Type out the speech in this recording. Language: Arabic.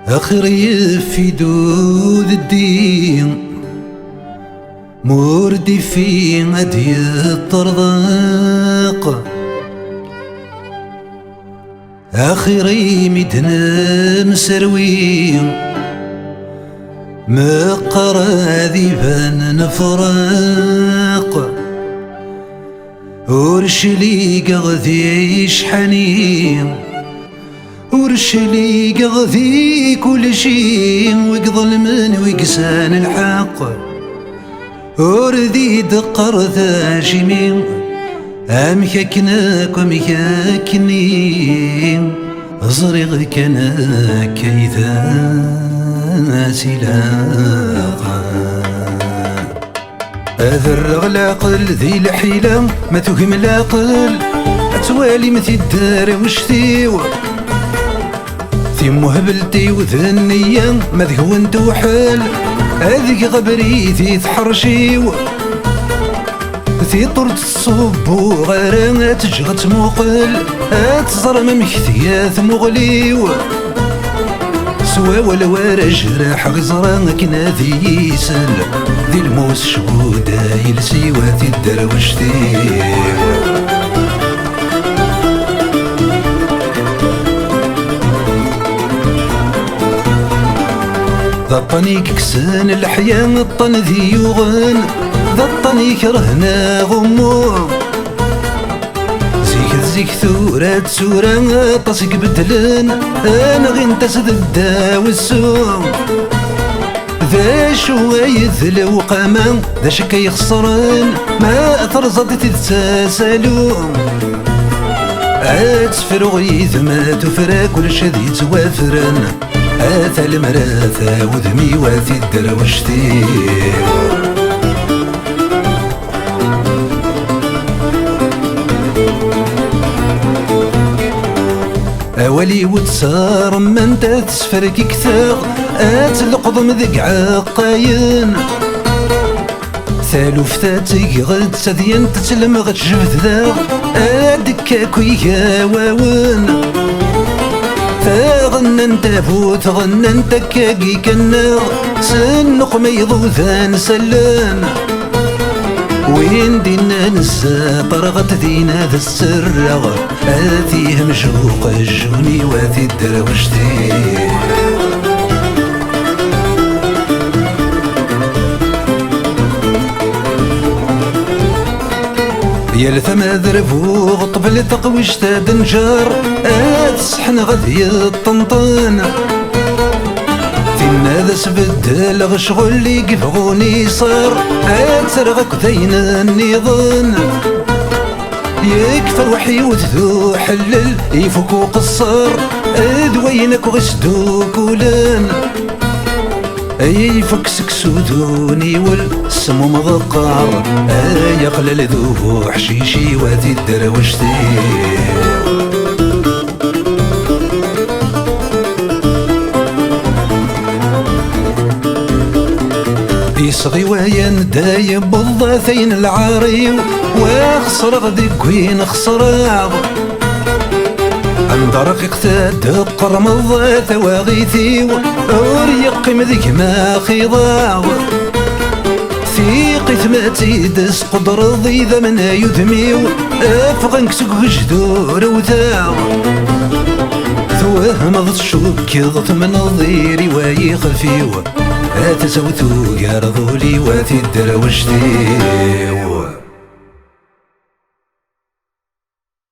آخري في دود الدين موردي في غدي الطرق آخري مدنا مسروين مقراذي بان نفرق ورشلي قغذي شحنين ورشلي قغذي كل شي وقظلمن ويقسان الحق وردي دقر ذا جميل أمكاكناك ومكاكني زريغ كناك إذا سلاقا أذرغ العقل ذي الحيلة ما تهم العقل أتوالي مثي الدار وشتيو ثي مهبلتي وذنيا ما ذهون توحل هذيك غبريتي تحرشيو ثي طرد الصب وغير تجغت موقل تزرم مكثيات مغليو سوا ولا جراح غزران كنا ذي يسل ذي الموس شهودة يلسي وذي الدروشتي ذا الطني كسان الحياة الطن ذي يغن ذا الطني كرهنا غمور زيك ثورة سورة طاسك بدلن أنا غين تسد الدا والسوم ذا شوية ذلو قامان ذا شكا يخسرن ما أثر زادت تسالوم أتفرغ يذما تفرا كل شذي توافرن أثا المراثا وذمي واثي الدروشتي أولي وتسار من تسفرك كثاغ أتلقضم ذق عقاين ثالوف ثاتي غد سذين تتلم غد جبت ذاغ أدكاك ويا واون فغنن تابوت غنن تكاكي كنا سنق ميضو ذان سلان وين دينا نسا طرغت دينا ذا السرغ آتيه مشوق الجوني واثي الدروشتي يا لثما ذرفو غطبل تقويش تادنجار أتسحن غذي الطنطان ذا سبدل غشغل اللي قفغوني صار أتسرغك ذين النظام يكفى وحي وتذو حلل يفكو قصار دوينك وغسدوك ولان يفك سكسودوني والسمو مغقار يقلل ذو حشيشي وذي الدروشتي يصغي وين دايب بالضاثين العاري واخسر غدي كوين خسراغ عند رقيق تاد قرم الضاث واغيثي وريق مذيك ما خضاغ ثيقي ثماتي دس قدر ضي ذا من يدميو افغنك سوق جدور وثاغ ثواه مضت شوك ضت من الضيري ويخلفيو أتسوتو يا رضولي واثي الدروشتي